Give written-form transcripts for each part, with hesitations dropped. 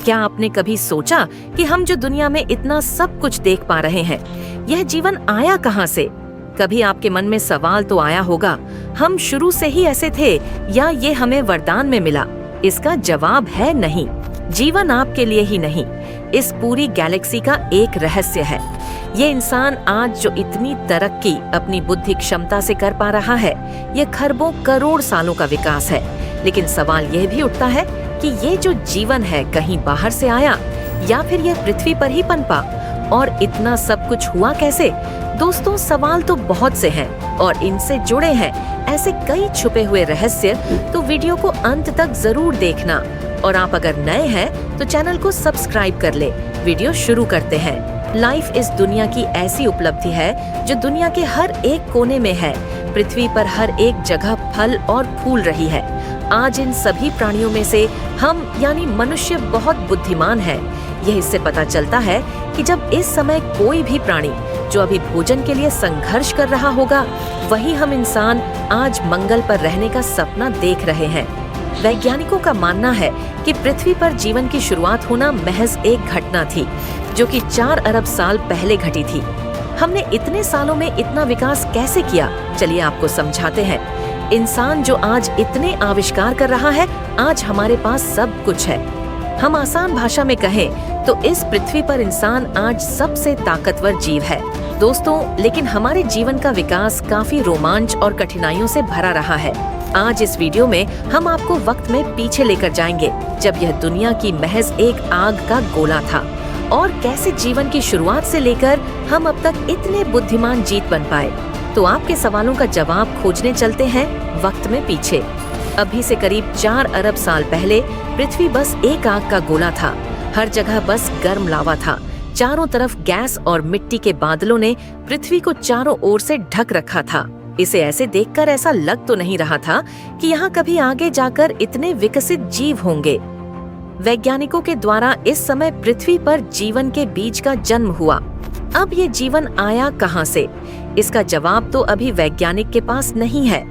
क्या आपने कभी सोचा कि हम जो दुनिया में इतना सब कुछ देख पा रहे हैं, यह जीवन आया कहाँ से? कभी आपके मन में सवाल तो आया होगा, हम शुरू से ही ऐसे थे या ये हमें वरदान में मिला? इसका जवाब है नहीं। जीवन आपके लिए ही नहीं, इस पूरी गैलेक्सी का एक रहस्य है। ये इंसान आज जो इतनी तरक्की अपनी बुद्धि क्षमता से कर पा रहा है, ये खरबों करोड़ सालों का विकास है। लेकिन सवाल यह भी उठता है कि ये जो जीवन है कहीं बाहर से आया या फिर यह पृथ्वी पर ही पनपा? और इतना सब कुछ हुआ कैसे? दोस्तों, सवाल तो बहुत से हैं और इनसे जुड़े हैं ऐसे कई छुपे हुए रहस्य, तो वीडियो को अंत तक जरूर देखना। और आप अगर नए हैं तो चैनल को सब्सक्राइब कर ले। वीडियो शुरू करते हैं। लाइफ इस दुनिया की ऐसी उपलब्धि है जो दुनिया के हर एक कोने में है। पृथ्वी पर हर एक जगह फल और फूल रही है। आज इन सभी प्राणियों में से हम यानी मनुष्य बहुत बुद्धिमान है। यह इससे पता चलता है कि जब इस समय कोई भी प्राणी जो अभी भोजन के लिए संघर्ष कर रहा होगा, वही हम इंसान आज मंगल पर रहने का सपना देख रहे हैं। वैज्ञानिकों का मानना है कि पृथ्वी पर जीवन की शुरुआत होना महज एक घटना थी, जो कि 4 अरब साल पहले घटी थी। हमने इतने सालों में इतना विकास कैसे किया? चलिए आपको समझाते हैं। इंसान जो आज इतने आविष्कार कर रहा है, आज हमारे पास सब कुछ है। हम आसान भाषा में कहें तो इस पृथ्वी पर इंसान आज सबसे ताकतवर जीव है। दोस्तों, लेकिन हमारे जीवन का विकास काफी रोमांच और कठिनाइयों से भरा रहा है। आज इस वीडियो में हम आपको वक्त में पीछे लेकर जाएंगे, जब यह दुनिया की महज एक आग का गोला था, और कैसे जीवन की शुरुआत से लेकर हम अब तक इतने बुद्धिमान जीव बन पाए। तो आपके सवालों का जवाब खोजने चलते हैं वक्त में पीछे। अभी से करीब 4 अरब साल पहले पृथ्वी बस एक आग का गोला था। हर जगह बस गर्म लावा था। चारों तरफ गैस और मिट्टी के बादलों ने पृथ्वी को चारों ओर से ढक रखा था। इसे ऐसे देखकर ऐसा लग तो नहीं रहा था कि यहाँ कभी आगे जाकर इतने विकसित जीव होंगे। वैज्ञानिकों के द्वारा इस समय पृथ्वी पर जीवन के बीज का जन्म हुआ। अब ये जीवन आया कहाँ से? इसका जवाब तो अभी वैज्ञानिक के पास नहीं है।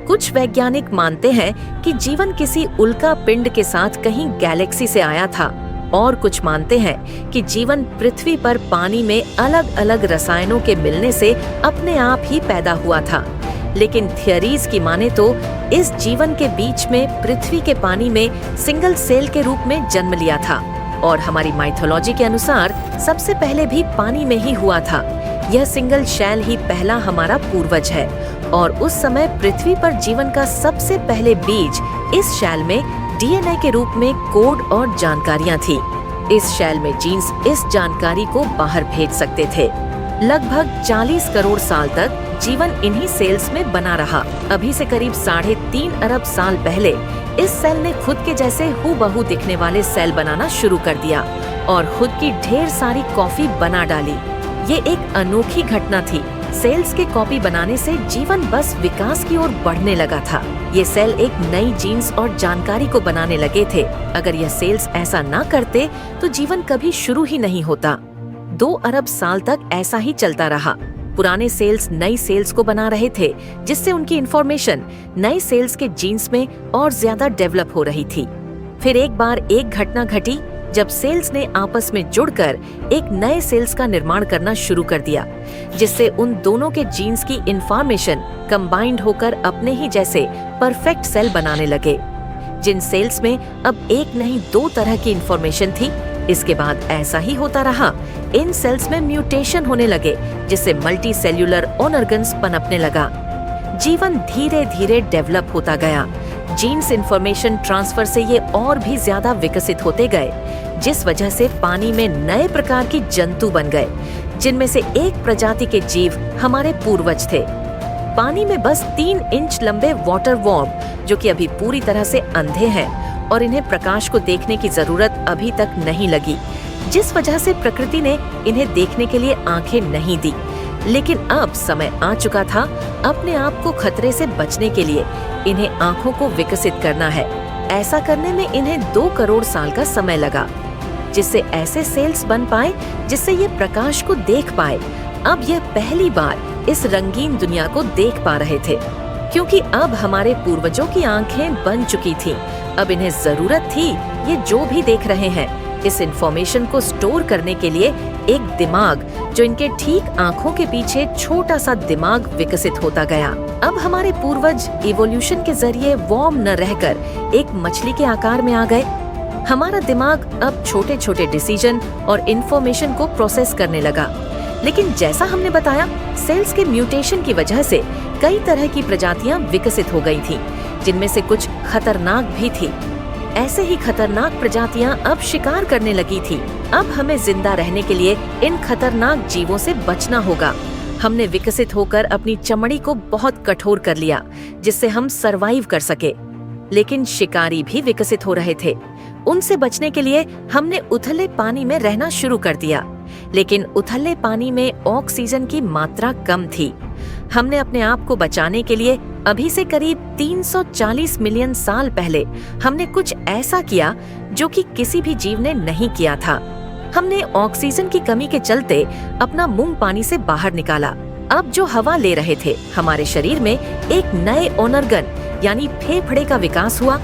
कुछ वैज्ञानिक मानते हैं कि जीवन किसी उल्का पिंड के साथ कहीं गैलेक्सी से आया था, और कुछ मानते हैं कि जीवन पृथ्वी पर पानी में अलग अलग रसायनों के मिलने से अपने आप ही पैदा हुआ था। लेकिन थियरीज की माने तो इस जीवन के बीच में पृथ्वी के पानी में सिंगल सेल के रूप में जन्म लिया था, और हमारी माइथोलॉजी के अनुसार सबसे पहले भी पानी में ही हुआ था। यह सिंगल शैल ही पहला हमारा पूर्वज है, और उस समय पृथ्वी पर जीवन का सबसे पहले बीज इस शैल में डीएनए के रूप में कोड और जानकारियां थी। इस शैल में जीन्स इस जानकारी को बाहर भेज सकते थे। लगभग 40 करोड़ साल तक जीवन इन्हीं सेल्स में बना रहा। अभी से करीब 3.5 अरब साल पहले इस सेल ने खुद के जैसे हूबहू दिखने वाले सेल बनाना शुरू कर दिया और खुद की ढेर सारी कॉपी बना डाली। ये एक अनोखी घटना थी। सेल्स के कॉपी बनाने से जीवन बस विकास की ओर बढ़ने लगा था। ये सेल एक नई जीन्स और जानकारी को बनाने लगे थे। अगर यह सेल्स ऐसा ना करते तो जीवन कभी शुरू ही नहीं होता। 2 अरब साल तक ऐसा ही चलता रहा। पुराने सेल्स नई सेल्स को बना रहे थे, जिससे उनकी इंफॉर्मेशन नए सेल्स के जीन्स में और ज्यादा डेवलप हो रही थी। फिर एक बार एक घटना घटी जब सेल्स ने आपस में जुड़कर एक नए सेल्स का निर्माण करना शुरू कर दिया, जिससे उन दोनों के जीन्स की इंफॉर्मेशन कंबाइंड होकर अपने ही जैसे परफेक्ट सेल बनाने लगे। जिन सेल्स में अब एक नहीं 2 तरह की इंफॉर्मेशन थी। इसके बाद ऐसा ही होता रहा। इन सेल्स में म्यूटेशन होने लगे, जिससे मल्टी सेल्यूलर ऑर्गन्स पनपने लगा। जीवन धीरे धीरे डेवलप होता गया। जीन्स इंफॉर्मेशन ट्रांसफर से ये और भी ज्यादा विकसित होते गए, जिस वजह से पानी में नए प्रकार की जंतु बन गए, जिनमें से एक प्रजाति के जीव हमारे पूर्वज थे। पानी में बस 3 इंच लंबे वाटर वॉर्म, जो कि अभी पूरी तरह से अंधे हैं और इन्हें प्रकाश को देखने की जरूरत अभी तक नहीं लगी, जिस वजह से प्रकृति ने इन्हें देखने के लिए आंखें नहीं दी। लेकिन अब समय आ चुका था अपने आप को खतरे से बचने के लिए इन्हें आंखों को विकसित करना है। ऐसा करने में इन्हें 2 करोड़ साल का समय लगा, जिससे ऐसे सेल्स बन पाए जिससे ये प्रकाश को देख पाए। अब यह पहली बार इस रंगीन दुनिया को देख पा रहे थे, क्योंकि अब हमारे पूर्वजों की आंखें बन चुकी थीं। अब इन्हें जरूरत थी ये जो भी देख रहे हैं इस इंफॉर्मेशन को स्टोर करने के लिए एक दिमाग, जो इनके ठीक आंखों के पीछे छोटा सा दिमाग विकसित होता गया। अब हमारे पूर्वज इवोल्यूशन के जरिए वॉर्म न रहकर एक मछली के आकार में आ गए। हमारा दिमाग अब छोटे छोटे डिसीजन और इंफॉर्मेशन को प्रोसेस करने लगा। लेकिन जैसा हमने बताया, सेल्स के म्यूटेशन की वजह से कई तरह की प्रजातियां विकसित हो गई थीं, जिनमें से कुछ खतरनाक भी थी। ऐसे ही खतरनाक प्रजातियां अब शिकार करने लगी थी। अब हमें जिंदा रहने के लिए इन खतरनाक जीवों से बचना होगा। हमने विकसित होकर अपनी चमड़ी को बहुत कठोर कर लिया, जिससे हम सरवाइव कर सके। लेकिन शिकारी भी विकसित हो रहे थे। उनसे बचने के लिए हमने उथले पानी में रहना शुरू कर दिया। लेकिन उथले पानी में ऑक्सीजन की मात्रा कम थी। हमने अपने आप को बचाने के लिए अभी से करीब 340 मिलियन साल पहले हमने कुछ ऐसा किया जो कि किसी भी जीव ने नहीं किया था। हमने ऑक्सीजन की कमी के चलते अपना मुंह पानी से बाहर निकाला। अब जो हवा ले रहे थे, हमारे शरीर में एक नए ऑर्गन यानी फेफड़े का विकास हुआ।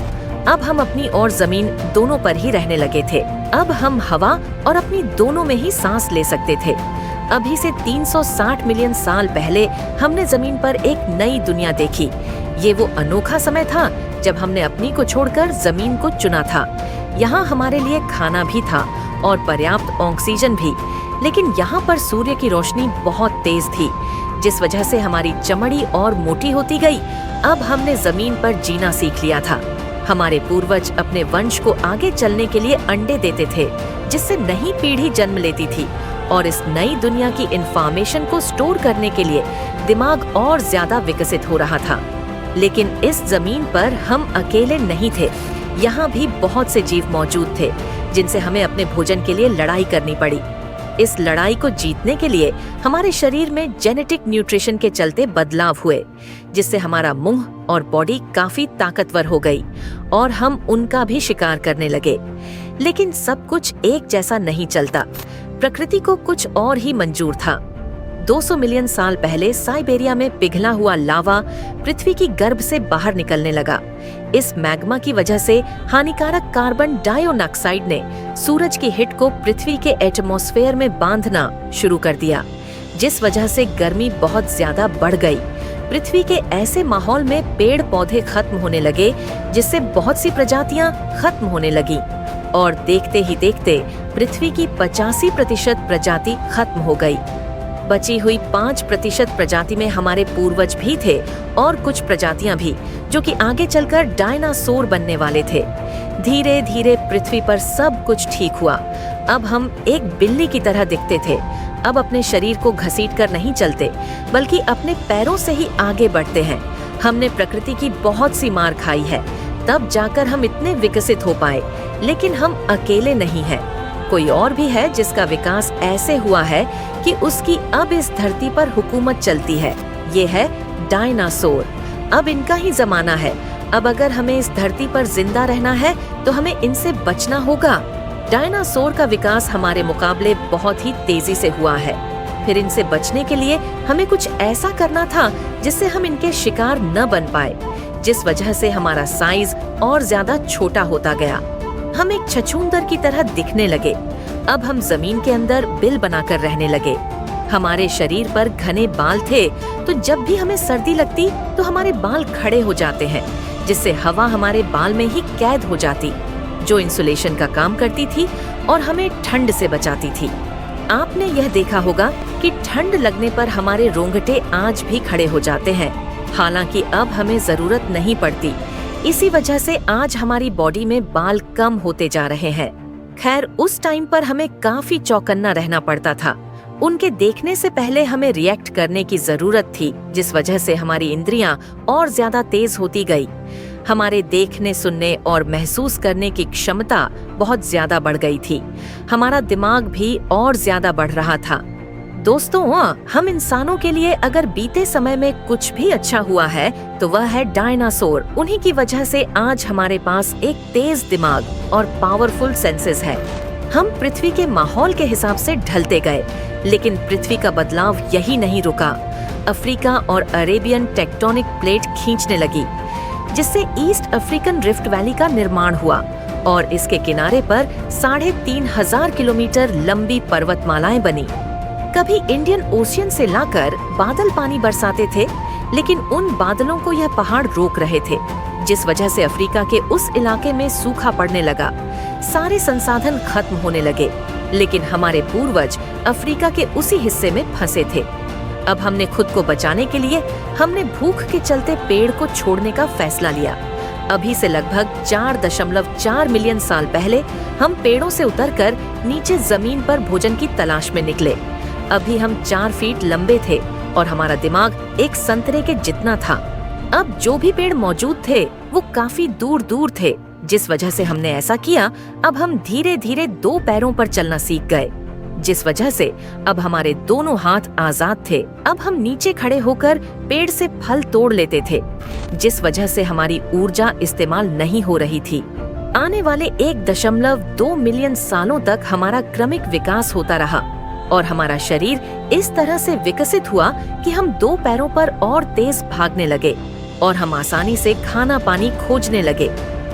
अब हम अपनी और जमीन दोनों पर ही रहने लगे थे। अब हम हवा और अपनी दोनों में ही सांस ले सकते थे। अभी से 360 मिलियन साल पहले हमने जमीन पर एक नई दुनिया देखी। ये वो अनोखा समय था जब हमने अपनी को छोड़कर जमीन को चुना था। यहाँ हमारे लिए खाना भी था और पर्याप्त ऑक्सीजन भी। लेकिन यहाँ पर सूर्य की रोशनी बहुत तेज थी, जिस वजह से हमारी चमड़ी और मोटी होती गई। अब हमने जमीन पर जीना सीख लिया था। हमारे पूर्वज अपने वंश को आगे चलने के लिए अंडे देते थे, जिससे नई पीढ़ी जन्म लेती थी। और इस नई दुनिया की इंफॉर्मेशन को स्टोर करने के लिए दिमाग और ज्यादा विकसित हो रहा था। लेकिन इस जमीन पर हम अकेले नहीं थे। यहाँ भी बहुत से जीव मौजूद थे, जिनसे हमें अपने भोजन के लिए लड़ाई करनी पड़ी। इस लड़ाई को जीतने के लिए हमारे शरीर में जेनेटिक न्यूट्रिशन के चलते बदलाव हुए, जिससे हमारा मुंह और बॉडी काफी ताकतवर हो गई और हम उनका भी शिकार करने लगे। लेकिन सब कुछ एक जैसा नहीं चलता। प्रकृति को कुछ और ही मंजूर था। 200 मिलियन साल पहले साइबेरिया में पिघला हुआ लावा पृथ्वी की गर्भ से बाहर निकलने लगा। इस मैग्मा की वजह से हानिकारक कार्बन डाइऑक्साइड ने सूरज की हिट को पृथ्वी के एटमॉस्फेयर में बांधना शुरू कर दिया, जिस वजह से गर्मी बहुत ज्यादा बढ़ गई। पृथ्वी के ऐसे माहौल में पेड़ पौधे खत्म होने लगे, जिससे बहुत सी प्रजातियां खत्म होने लगी। और देखते ही देखते पृथ्वी की 85% प्रजाति खत्म हो गई। बची हुई 5% प्रजाति में हमारे पूर्वज भी थे और कुछ प्रजातियां भी, जो कि आगे चलकर डायनासोर बनने वाले थे। धीरे धीरे पृथ्वी पर सब कुछ ठीक हुआ। अब हम एक बिल्ली की तरह दिखते थे। अब अपने शरीर को घसीटकर नहीं चलते, बल्कि अपने पैरों से ही आगे बढ़ते हैं। हमने प्रकृति की बहुत सी मार खाई है, तब जाकर हम इतने विकसित हो पाए। लेकिन हम अकेले नहीं हैं। कोई और भी है जिसका विकास ऐसे हुआ है कि उसकी अब इस धरती पर हुकूमत चलती है। ये है डायनासोर। अब इनका ही जमाना है। अब अगर हमें इस धरती पर जिंदा रहना है तो हमें इनसे बचना होगा। डायनासोर का विकास हमारे मुकाबले बहुत ही तेजी से हुआ है। फिर इनसे बचने के लिए हमें कुछ ऐसा करना था जिससे हम इनके शिकार न बन पाए, जिस वजह से हमारा साइज और ज्यादा छोटा होता गया। हम एक छछूंदर की तरह दिखने लगे। अब हम जमीन के अंदर बिल बनाकर रहने लगे। हमारे शरीर पर घने बाल थे, तो जब भी हमें सर्दी लगती तो हमारे बाल खड़े हो जाते हैं, जिससे हवा हमारे बाल में ही कैद हो जाती, जो इंसुलेशन का काम करती थी और हमें ठंड से बचाती थी। आपने यह देखा होगा कि ठंड लगने पर हमारे रोंगटे आज भी खड़े हो जाते हैं, हालांकि अब हमें जरूरत नहीं पड़ती। इसी वजह से आज हमारी बॉडी में बाल कम होते जा रहे हैं। खैर, उस टाइम पर हमें काफी चौकन्ना रहना पड़ता था। उनके देखने से पहले हमें रिएक्ट करने की जरूरत थी, जिस वजह से हमारी इंद्रियां और ज्यादा तेज होती गई। हमारे देखने, सुनने और महसूस करने की क्षमता बहुत ज्यादा बढ़ गई थी। हमारा दिमाग भी और ज्यादा बढ़ रहा था। दोस्तों, हम इंसानों के लिए अगर बीते समय में कुछ भी अच्छा हुआ है तो वह है डायनासोर। उन्हीं की वजह से आज हमारे पास एक तेज दिमाग और पावरफुल सेंसेस है। हम पृथ्वी के माहौल के हिसाब से ढलते गए, लेकिन पृथ्वी का बदलाव यही नहीं रुका। अफ्रीका और अरेबियन टेक्टोनिक प्लेट खींचने लगी, जिससे ईस्ट अफ्रीकन रिफ्ट वैली का निर्माण हुआ और इसके किनारे पर 3,500 किलोमीटर लंबी पर्वतमालाएं बनी। कभी इंडियन ओशियन से लाकर बादल पानी बरसाते थे, लेकिन उन बादलों को यह पहाड़ रोक रहे थे, जिस वजह से अफ्रीका के उस इलाके में सूखा पड़ने लगा। सारे संसाधन खत्म होने लगे, लेकिन हमारे पूर्वज अफ्रीका के उसी हिस्से में फंसे थे। अब हमने खुद को बचाने के लिए हमने भूख के चलते पेड़ को छोड़ने का फैसला लिया। अभी से लगभग 4.4 मिलियन साल पहले हम पेड़ों से उतरकर नीचे जमीन पर भोजन की तलाश में निकले। अभी हम 4 फीट लंबे थे और हमारा दिमाग एक संतरे के जितना था। अब जो भी पेड़ मौजूद थे वो काफी दूर दूर थे, जिस वजह से हमने ऐसा किया। अब हम धीरे धीरे 2 पैरों पर चलना सीख गए, जिस वजह से अब हमारे दोनों हाथ आजाद थे। अब हम नीचे खड़े होकर पेड़ से फल तोड़ लेते थे, जिस वजह से हमारी ऊर्जा इस्तेमाल नहीं हो रही थी। आने वाले 1.2 मिलियन सालों तक हमारा क्रमिक विकास होता रहा और हमारा शरीर इस तरह से विकसित हुआ कि हम 2 पैरों पर और तेज भागने लगे और हम आसानी से खाना पानी खोजने लगे।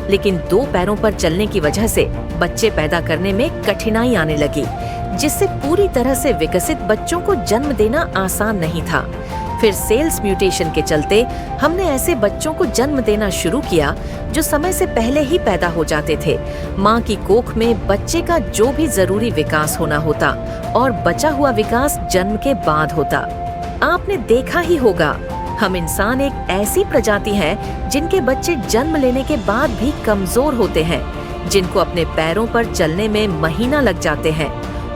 लेकिन 2 पैरों पर चलने की वजह से बच्चे पैदा करने में कठिनाई आने लगी, जिससे पूरी तरह से विकसित बच्चों को जन्म देना आसान नहीं था। फिर सेल्स म्यूटेशन के चलते हमने ऐसे बच्चों को जन्म देना शुरू किया जो समय से पहले ही पैदा हो जाते थे। माँ की कोख में बच्चे का जो भी जरूरी विकास होना होता और बचा हुआ विकास जन्म के बाद होता। आपने देखा ही होगा, हम इंसान एक ऐसी प्रजाति है जिनके बच्चे जन्म लेने के बाद भी कमजोर होते हैं, जिनको अपने पैरों पर चलने में महीना लग जाते हैं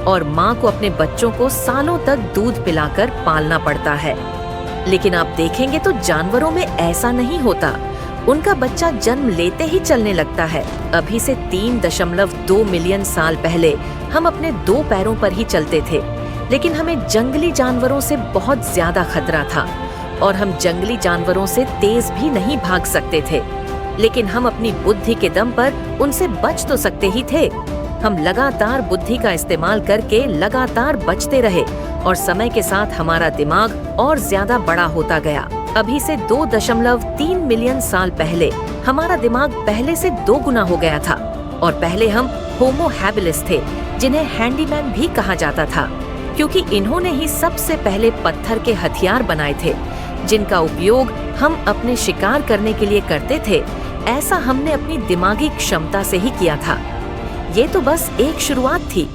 और माँ को अपने बच्चों को सालों तक दूध पिलाकर पालना पड़ता है। लेकिन आप देखेंगे तो जानवरों में ऐसा नहीं होता। उनका बच्चा जन्म लेते ही चलने लगता है। अभी से 3.2 मिलियन साल पहले हम अपने 2 पैरों पर ही चलते थे, लेकिन हमें जंगली जानवरों से बहुत ज्यादा खतरा था और हम जंगली जानवरों से तेज भी नहीं भाग सकते थे। लेकिन हम अपनी बुद्धि के दम पर उनसे बच तो सकते ही थे। हम लगातार बुद्धि का इस्तेमाल करके लगातार बचते रहे और समय के साथ हमारा दिमाग और ज्यादा बड़ा होता गया। अभी से 2.3 मिलियन साल पहले हमारा दिमाग पहले से 2 गुना हो गया था और पहले हम होमो हैबिलिस थे, जिन्हें हैंडीमैन भी कहा जाता था, क्योंकि इन्होंने ही सबसे पहले पत्थर के हथियार बनाए थे, जिनका उपयोग हम अपने शिकार करने के लिए करते थे। ऐसा हमने अपनी दिमागी क्षमता से ही किया था। ये तो बस एक शुरुआत थी।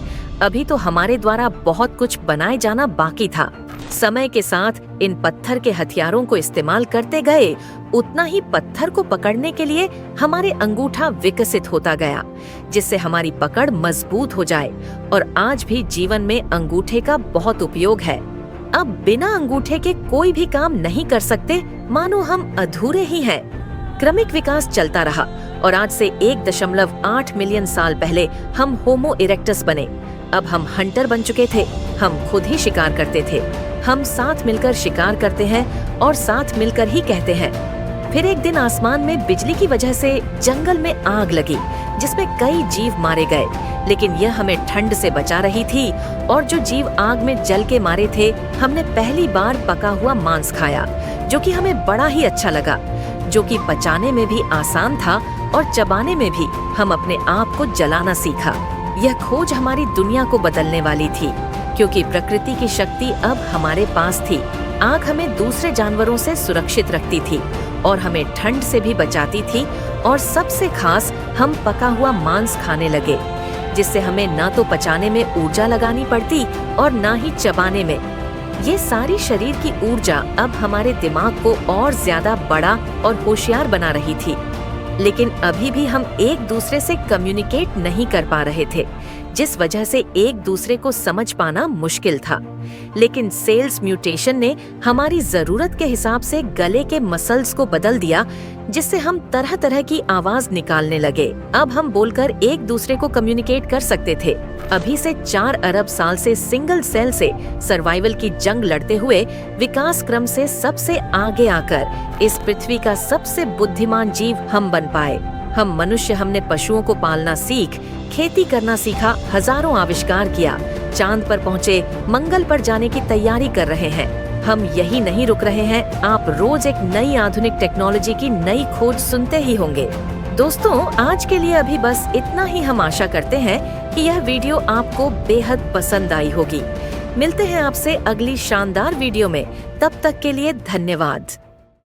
अभी तो हमारे द्वारा बहुत कुछ बनाए जाना बाकी था। समय के साथ इन पत्थर के हथियारों को इस्तेमाल करते गए, उतना ही पत्थर को पकड़ने के लिए हमारे अंगूठा विकसित होता गया, जिससे हमारी पकड़ मजबूत हो जाए। और आज भी जीवन में अंगूठे का बहुत उपयोग है। अब बिना अंगूठे के कोई भी काम नहीं कर सकते, मानो हम अधूरे ही हैं। क्रमिक विकास चलता रहा और आज से 1.8 मिलियन साल पहले हम होमो इरेक्टस बने। अब हम हंटर बन चुके थे। हम खुद ही शिकार करते थे। हम साथ मिलकर शिकार करते हैं और साथ मिलकर ही कहते हैं। फिर एक दिन आसमान में बिजली की वजह से जंगल में आग लगी, जिसमें कई जीव मारे गए, लेकिन यह हमें ठंड से बचा रही थी। और जो जीव आग में जल के मारे थे, हमने पहली बार पका हुआ मांस खाया, जो कि हमें बड़ा ही अच्छा लगा, जो कि पचाने में भी आसान था और चबाने में भी। हम अपने आप को जलाना सीखा। यह खोज हमारी दुनिया को बदलने वाली थी, क्योंकि प्रकृति की शक्ति अब हमारे पास थी। आग हमें दूसरे जानवरों से सुरक्षित रखती थी और हमें ठंड से भी बचाती थी। और सबसे खास, हम पका हुआ मांस खाने लगे, जिससे हमें ना तो पचाने में ऊर्जा लगानी पड़ती और ना ही चबाने में। ये सारी शरीर की ऊर्जा अब हमारे दिमाग को और ज्यादा बड़ा और होशियार बना रही थी। लेकिन अभी भी हम एक दूसरे से कम्युनिकेट नहीं कर पा रहे थे, जिस वजह से एक दूसरे को समझ पाना मुश्किल था। लेकिन सेल्स म्यूटेशन ने हमारी जरूरत के हिसाब से गले के मसल्स को बदल दिया, जिससे हम तरह तरह की आवाज निकालने लगे। अब हम बोलकर एक दूसरे को कम्युनिकेट कर सकते थे। अभी से 4 अरब साल से सिंगल सेल से सर्वाइवल की जंग लड़ते हुए विकास क्रम से सबसे आगे आकर इस पृथ्वी का सबसे बुद्धिमान जीव हम बन पाए। हम मनुष्य हमने पशुओं को पालना सीख, खेती करना सीखा, हजारों आविष्कार किया, चांद पर पहुँचे, मंगल पर जाने की तैयारी कर रहे हैं। हम यही नहीं रुक रहे हैं। आप रोज एक नई आधुनिक टेक्नोलॉजी की नई खोज सुनते ही होंगे। दोस्तों, आज के लिए अभी बस इतना ही। हम आशा करते हैं कि यह वीडियो आपको बेहद पसंद आई होगी। मिलते हैं आपसे अगली शानदार वीडियो में। तब तक के लिए धन्यवाद।